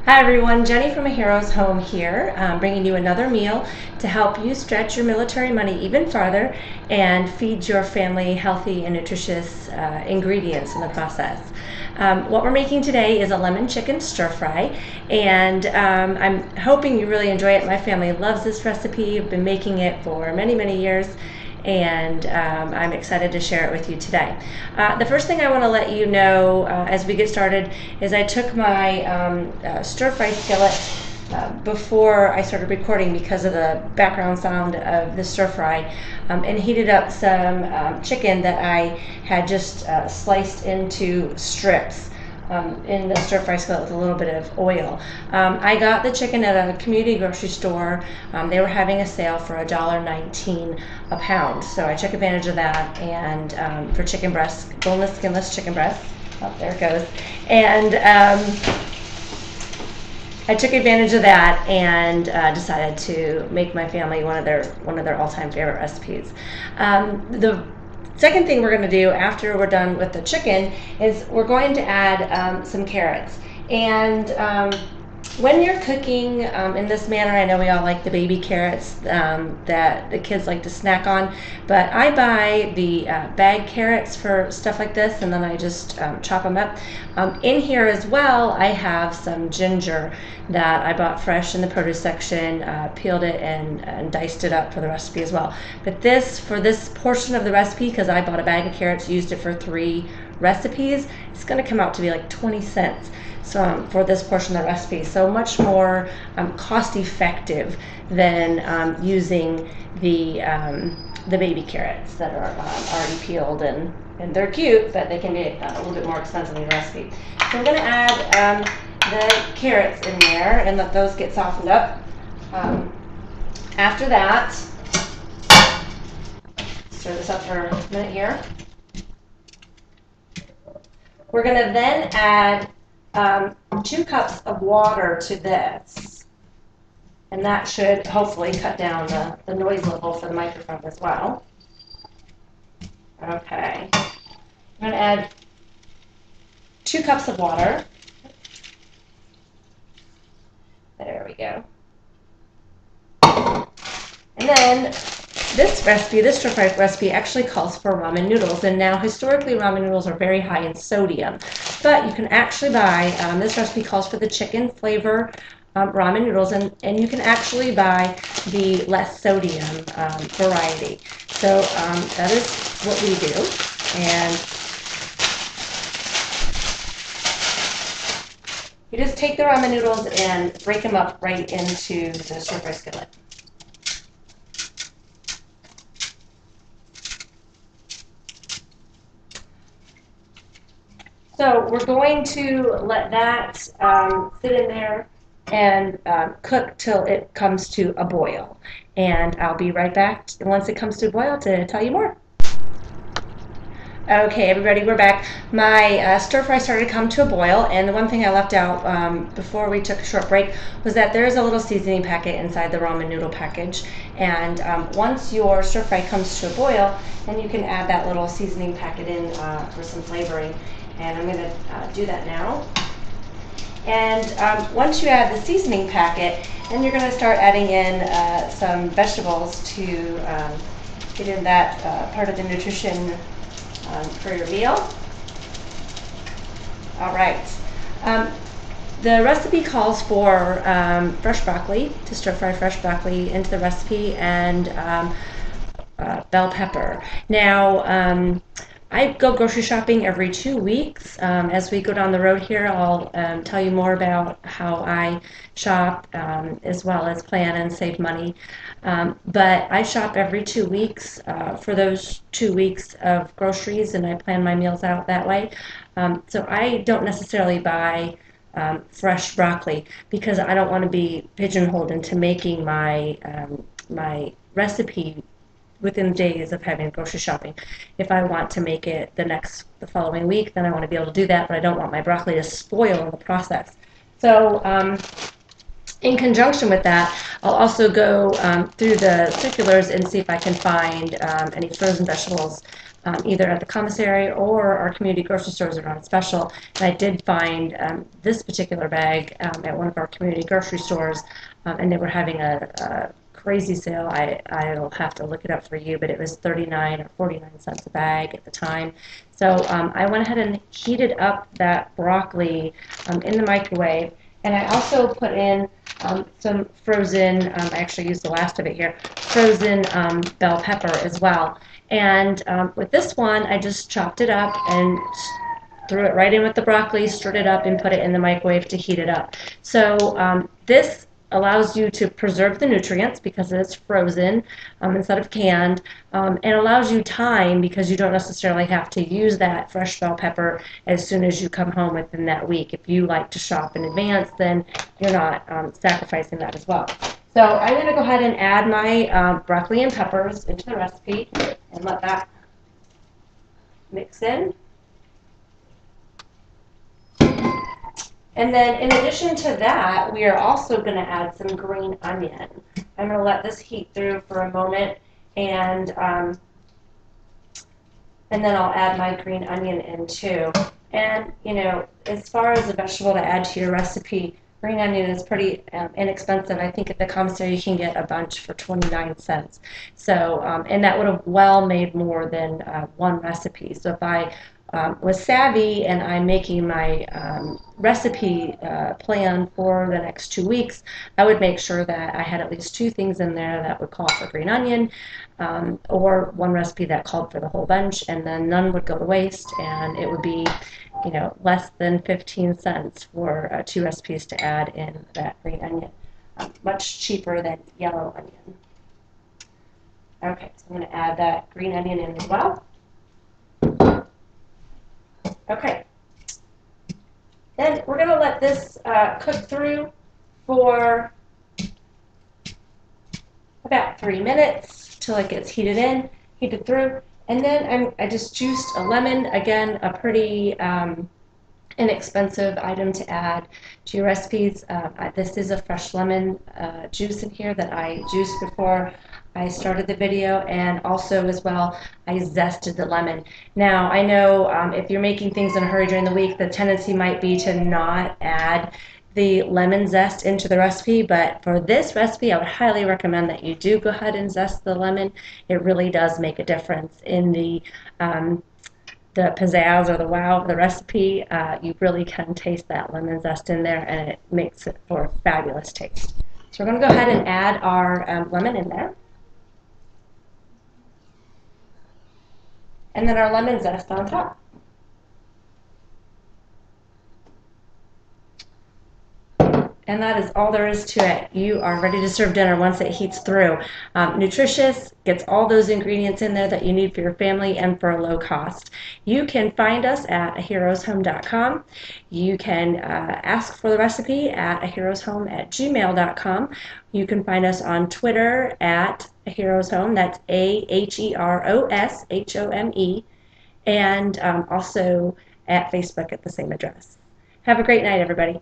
Hi everyone, Jenny from A Hero's Home here, bringing you another meal to help you stretch your military money even farther and feed your family healthy and nutritious ingredients in the process. What we're making today is a lemon chicken stir fry, and I'm hoping you really enjoy it. My family loves this recipe. I've been making it for many, many years, and I'm excited to share it with you today. The first thing I want to let you know as we get started is I took my stir fry skillet before I started recording because of the background sound of the stir fry, and heated up some chicken that I had just sliced into strips in the stir fry skillet with a little bit of oil. I got the chicken at a community grocery store. They were having a sale for $1.19 a pound, so I took advantage of that, and for chicken breasts, boneless, skinless chicken breasts. Oh, there it goes. And I took advantage of that and decided to make my family one of their all-time favorite recipes. The second thing we're going to do after we're done with the chicken is we're going to add some carrots. And when you're cooking in this manner, I know we all like the baby carrots that the kids like to snack on, but I buy the bag carrots for stuff like this, and then I just chop them up. In here as well, I have some ginger that I bought fresh in the produce section, peeled it and diced it up for the recipe as well. But for this portion of the recipe, because I bought a bag of carrots, used it for 3 recipes, it's going to come out to be like 20 cents. So, for this portion of the recipe, so much more cost effective than using the baby carrots that are already peeled, and they're cute, but they can be a little bit more expensive in your recipe. So we're going to add the carrots in there and let those get softened up. After that, stir this up for a minute here. We're going to then add 2 cups of water to this, and that should hopefully cut down the noise level for the microphone as well. Okay, I'm going to add 2 cups of water. There we go. And then this recipe, this stir fry recipe, actually calls for ramen noodles, and now historically ramen noodles are very high in sodium, but you can actually buy, this recipe calls for the chicken flavor ramen noodles, and you can actually buy the less sodium variety. So that is what we do, and you just take the ramen noodles and break them up right into the stir fry skillet. So we're going to let that sit in there and cook till it comes to a boil. And I'll be right back once it comes to a boil to tell you more. Okay, everybody, we're back. My stir fry started to come to a boil, and the one thing I left out before we took a short break was that there is a little seasoning packet inside the ramen noodle package. And once your stir fry comes to a boil, then you can add that little seasoning packet in for some flavoring. And I'm going to do that now. And once you add the seasoning packet, then you're going to start adding in some vegetables to get in that part of the nutrition for your meal. All right. The recipe calls for fresh broccoli, to stir fry fresh broccoli into the recipe, and bell pepper. Now, I go grocery shopping every 2 weeks. As we go down the road here, I'll tell you more about how I shop, as well as plan and save money. But I shop every 2 weeks for those 2 weeks of groceries, and I plan my meals out that way. So I don't necessarily buy fresh broccoli because I don't want to be pigeonholed into making my recipe within days of having grocery shopping. If I want to make it the following week, then I want to be able to do that, but I don't want my broccoli to spoil in the process. So In conjunction with that, I'll also go through the circulars and see if I can find any frozen vegetables either at the commissary or our community grocery stores that are on special. And I did find this particular bag at one of our community grocery stores, and they were having a crazy sale. I'll have to look it up for you, but it was 39 or 49 cents a bag at the time. So I went ahead and heated up that broccoli in the microwave. And I also put in some frozen, I actually used the last of it here, frozen bell pepper as well. And with this one, I just chopped it up and threw it right in with the broccoli, stirred it up, and put it in the microwave to heat it up. So this allows you to preserve the nutrients because it's frozen instead of canned, and allows you time because you don't necessarily have to use that fresh bell pepper as soon as you come home within that week. If you like to shop in advance, then you're not sacrificing that as well. So I'm going to go ahead and add my broccoli and peppers into the recipe and let that mix in. And then in addition to that, we are also going to add some green onion. I'm going to let this heat through for a moment, and then I'll add my green onion in too. And, you know, as far as a vegetable to add to your recipe, green onion is pretty inexpensive. I think at the commissary you can get a bunch for 29 cents. So, and that would have well made more than one recipe. So if I was savvy and I'm making my recipe plan for the next 2 weeks, I would make sure that I had at least 2 things in there that would call for green onion, or one recipe that called for the whole bunch, and then none would go to waste, and it would be, you know, less than 15 cents for 2 recipes to add in that green onion. Much cheaper than yellow onion. Okay, so I'm going to add that green onion in as well. Okay, then we're going to let this cook through for about 3 minutes till it gets heated through, and then I just juiced a lemon. Again, a pretty inexpensive item to add to your recipes. This is a fresh lemon juice in here that I juiced before I started the video, and also as well I zested the lemon. Now I know if you're making things in a hurry during the week, the tendency might be to not add the lemon zest into the recipe, but for this recipe I would highly recommend that you do go ahead and zest the lemon. It really does make a difference in the pizzazz or the wow of the recipe. You really can taste that lemon zest in there, and it makes it for a fabulous taste. So we're going to go ahead and add our lemon in there. And then our lemon zest on top. And that is all there is to it. You are ready to serve dinner once it heats through. Nutritious, gets all those ingredients in there that you need for your family and for a low cost. You can find us at aheroeshome.com. You can ask for the recipe at aheroeshome@gmail.com. You can find us on Twitter at aheroeshome. That's AHEROSHOME. And also at Facebook at the same address. Have a great night, everybody.